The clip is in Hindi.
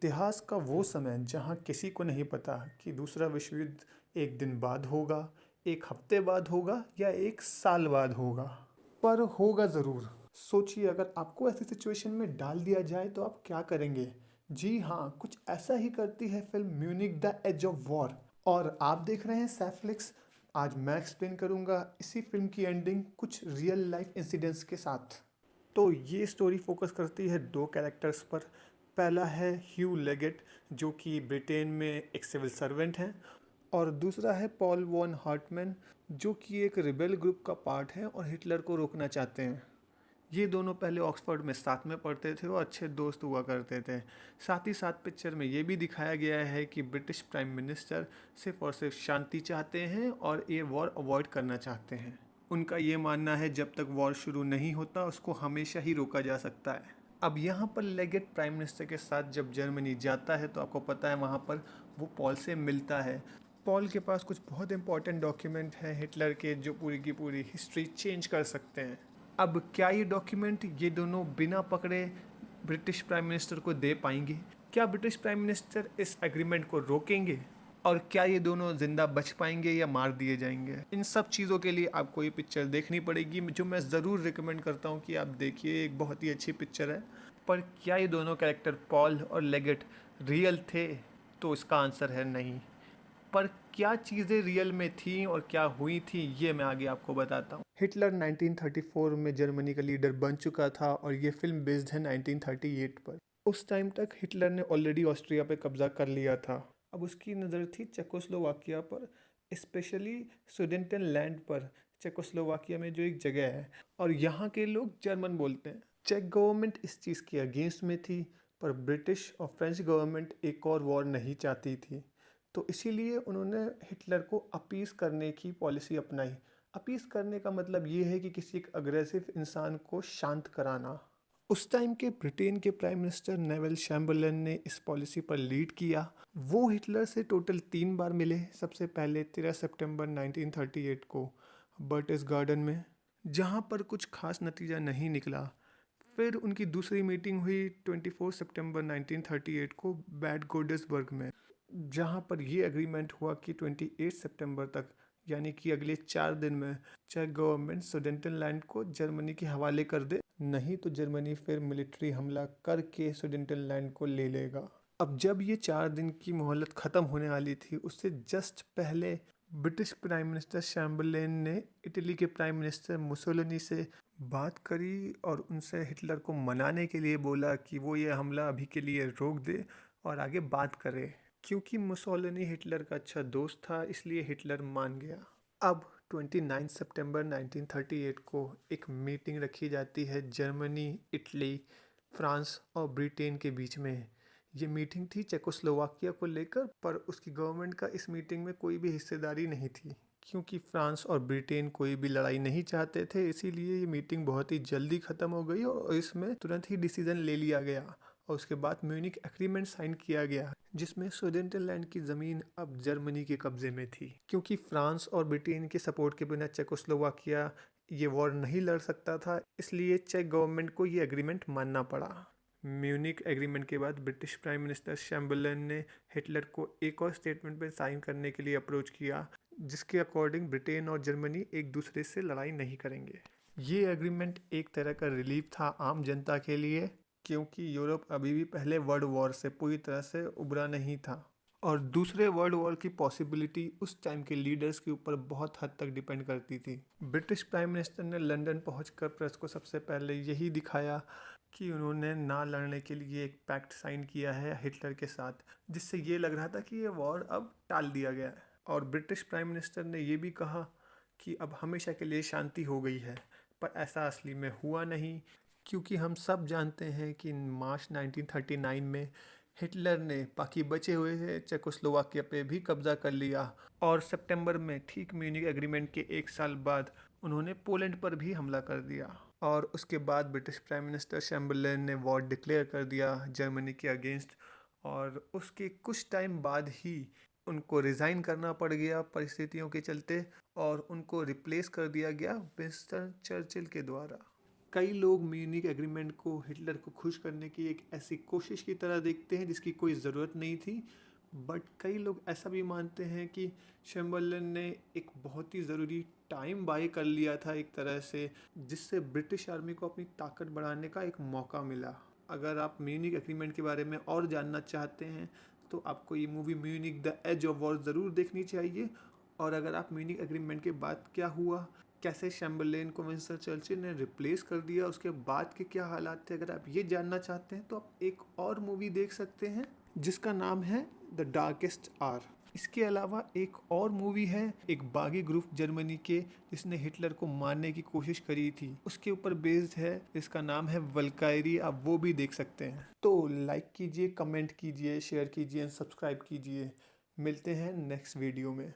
इतिहास का वो समय जहाँ किसी को नहीं पता कि दूसरा विश्व युद्ध एक दिन बाद होगा, एक हफ्ते बाद होगा या एक साल बाद होगा, पर होगा ज़रूर। सोचिए अगर आपको ऐसी सिचुएशन में डाल दिया जाए तो आप क्या करेंगे? जी हाँ, कुछ ऐसा ही करती है film Munich the edge of war. और आप देख रहे हैं सैफलिक्स। आज मैं एक्सप्लेन करूंगा इसी फिल्म की एंडिंग कुछ रियल लाइफ इंसिडेंट्स के साथ। तो ये स्टोरी फोकस करती है दो कैरेक्टर्स पर। पहला है ह्यू लेगेट, जो कि ब्रिटेन में एक सिविल सर्वेंट हैं, और दूसरा है पॉल वॉन हार्टमैन, जो कि एक रिबेल ग्रुप का पार्ट है और हिटलर को रोकना चाहते हैं। ये दोनों पहले ऑक्सफोर्ड में साथ में पढ़ते थे और अच्छे दोस्त हुआ करते थे। साथ ही साथ पिक्चर में ये भी दिखाया गया है कि ब्रिटिश प्राइम मिनिस्टर सिर्फ और सिर्फ शांति चाहते हैं और ये वॉर अवॉइड करना चाहते हैं। उनका ये मानना है जब तक वॉर शुरू नहीं होता उसको हमेशा ही रोका जा सकता है। अब यहाँ पर लेगेट प्राइम मिनिस्टर के साथ जब जर्मनी जाता है तो आपको पता है वहाँ पर वो पॉल से मिलता है। पॉल के पास कुछ बहुत इंपॉर्टेंट डॉक्यूमेंट हैं हिटलर के, जो पूरी की पूरी हिस्ट्री चेंज कर सकते हैं। अब क्या ये डॉक्यूमेंट ये दोनों बिना पकड़े ब्रिटिश प्राइम मिनिस्टर को दे पाएंगे? क्या ब्रिटिश प्राइम मिनिस्टर इस एग्रीमेंट को रोकेंगे? और क्या ये दोनों जिंदा बच पाएंगे या मार दिए जाएंगे? इन सब चीज़ों के लिए आपको ये पिक्चर देखनी पड़ेगी, जो मैं ज़रूर रिकमेंड करता हूँ कि आप देखिए। एक बहुत ही अच्छी पिक्चर है। पर क्या ये दोनों कैरेक्टर पॉल और लेगेट रियल थे? तो इसका आंसर है नहीं। पर क्या चीज़ें रियल में थी और क्या हुई थी ये मैं आगे आपको बताता हूँ। हिटलर 1934 में जर्मनी का लीडर बन चुका था और ये फिल्म बेस्ड है 1938 पर। उस टाइम तक हिटलर ने ऑलरेडी ऑस्ट्रिया पे कब्जा कर लिया था। अब उसकी नज़र थी चेकोस्लोवाकिया पर, स्पेशली सुडेटनलैंड पर। चेकोस्लोवाकिया में जो एक जगह है और यहाँ के लोग जर्मन बोलते हैं। चेक गवर्नमेंट इस चीज़ के अगेंस्ट में थी, पर ब्रिटिश और फ्रेंच गवर्नमेंट एक और वॉर नहीं चाहती थी। तो इसीलिए उन्होंने हिटलर को अपीस करने की पॉलिसी अपनाई। अपीस करने का मतलब ये है कि किसी एक अग्रेसिव इंसान को शांत कराना। उस टाइम के ब्रिटेन के प्राइम मिनिस्टर नेविल चैम्बरलेन ने इस पॉलिसी पर लीड किया। वो हिटलर से टोटल 3 बार मिले। सबसे पहले 13 सितंबर 1938 को बर्टिस गार्डन में, जहाँ पर कुछ खास नतीजा नहीं निकला। फिर उनकी दूसरी मीटिंग हुई 24 सितंबर 1938 को बैड गोडेसबर्ग में, जहां पर ये एग्रीमेंट हुआ कि 28 सितंबर तक, यानी कि अगले 4 दिन में, चेक गवर्नमेंट सुडेटनलैंड को जर्मनी के हवाले कर दे, नहीं तो जर्मनी फिर मिलिट्री हमला करके सुडेटनलैंड को ले लेगा। अब जब ये 4 दिन की मोहलत ख़त्म होने वाली थी, उससे जस्ट पहले ब्रिटिश प्राइम मिनिस्टर चैम्बरलेन ने इटली के प्राइम मिनिस्टर मुसोलिनी से बात करी और उनसे हिटलर को मनाने के लिए बोला कि वो ये हमला अभी के लिए रोक दे और आगे बात करे। क्योंकि मुसोलिनी हिटलर का अच्छा दोस्त था, इसलिए हिटलर मान गया। अब 29 सितंबर 1938 को एक मीटिंग रखी जाती है जर्मनी, इटली, फ्रांस और ब्रिटेन के बीच में। ये मीटिंग थी चेकोस्लोवाकिया को लेकर, पर उसकी गवर्नमेंट का इस मीटिंग में कोई भी हिस्सेदारी नहीं थी, क्योंकि फ्रांस और ब्रिटेन कोई भी लड़ाई नहीं चाहते थे। इसीलिए ये मीटिंग बहुत ही जल्दी ख़त्म हो गई और इसमें तुरंत ही डिसीजन ले लिया गया और उसके बाद म्यूनिक एग्रीमेंट साइन किया गया, जिसमें सुडेटनलैंड की ज़मीन अब जर्मनी के कब्जे में थी। क्योंकि फ्रांस और ब्रिटेन के सपोर्ट के बिना चेकोस्लोवाकिया ये वॉर नहीं लड़ सकता था, इसलिए चेक गवर्नमेंट को ये एग्रीमेंट मानना पड़ा। म्यूनिक एग्रीमेंट के बाद ब्रिटिश प्राइम मिनिस्टर चैम्बरलेन ने हिटलर को एक और स्टेटमेंट पर साइन करने के लिए अप्रोच किया, जिसके अकॉर्डिंग ब्रिटेन और जर्मनी एक दूसरे से लड़ाई नहीं करेंगे। ये एग्रीमेंट एक तरह का रिलीफ था आम जनता के लिए, क्योंकि यूरोप अभी भी पहले वर्ल्ड वॉर से पूरी तरह से उभरा नहीं था और दूसरे वर्ल्ड वॉर की पॉसिबिलिटी उस टाइम के लीडर्स के ऊपर बहुत हद तक डिपेंड करती थी। ब्रिटिश प्राइम मिनिस्टर ने लंदन पहुंचकर प्रेस को सबसे पहले यही दिखाया कि उन्होंने ना लड़ने के लिए एक पैक्ट साइन किया है हिटलर के साथ, जिससे ये लग रहा था कि ये वॉर अब टाल दिया गया है। और ब्रिटिश प्राइम मिनिस्टर ने ये भी कहा कि अब हमेशा के लिए शांति हो गई है, पर ऐसा असली में हुआ नहीं, क्योंकि हम सब जानते हैं कि मार्च 1939 में हिटलर ने बाकी बचे हुए चेकोस्लोवाकिया पे भी कब्जा कर लिया और सितंबर में ठीक म्यूनिक एग्रीमेंट के 1 साल बाद उन्होंने पोलैंड पर भी हमला कर दिया। और उसके बाद ब्रिटिश प्राइम मिनिस्टर चैम्बरलेन ने वॉर डिक्लेयर कर दिया जर्मनी के अगेंस्ट, और उसके कुछ टाइम बाद ही उनको रिज़ाइन करना पड़ गया परिस्थितियों के चलते और उनको रिप्लेस कर दिया गया विंस्टन चर्चिल के द्वारा। कई लोग म्यूनिक एग्रीमेंट को हिटलर को खुश करने की एक ऐसी कोशिश की तरह देखते हैं जिसकी कोई ज़रूरत नहीं थी, बट कई लोग ऐसा भी मानते हैं कि चैम्बरलेन ने एक बहुत ही ज़रूरी टाइम बाय कर लिया था एक तरह से, जिससे ब्रिटिश आर्मी को अपनी ताकत बढ़ाने का एक मौका मिला। अगर आप म्यूनिक एग्रीमेंट के बारे में और जानना चाहते हैं तो आपको ये movie Munich the edge of war ज़रूर देखनी चाहिए। और अगर आप म्यूनिक एग्रीमेंट के बाद क्या हुआ, कैसे चैम्बरलेन को विंस्टन चर्चिल ने रिप्लेस कर दिया, उसके बाद के क्या हालात थे, अगर आप ये जानना चाहते हैं तो आप एक और मूवी देख सकते हैं जिसका नाम है द डार्केस्ट आवर। इसके अलावा एक और मूवी है एक बागी ग्रुप जर्मनी के जिसने हिटलर को मारने की कोशिश करी थी, उसके ऊपर बेस्ड है, इसका नाम है वल्कायरी। आप वो भी देख सकते हैं। तो लाइक कीजिए, कमेंट कीजिए, शेयर कीजिए, सब्सक्राइब कीजिए। मिलते हैं नेक्स्ट वीडियो में।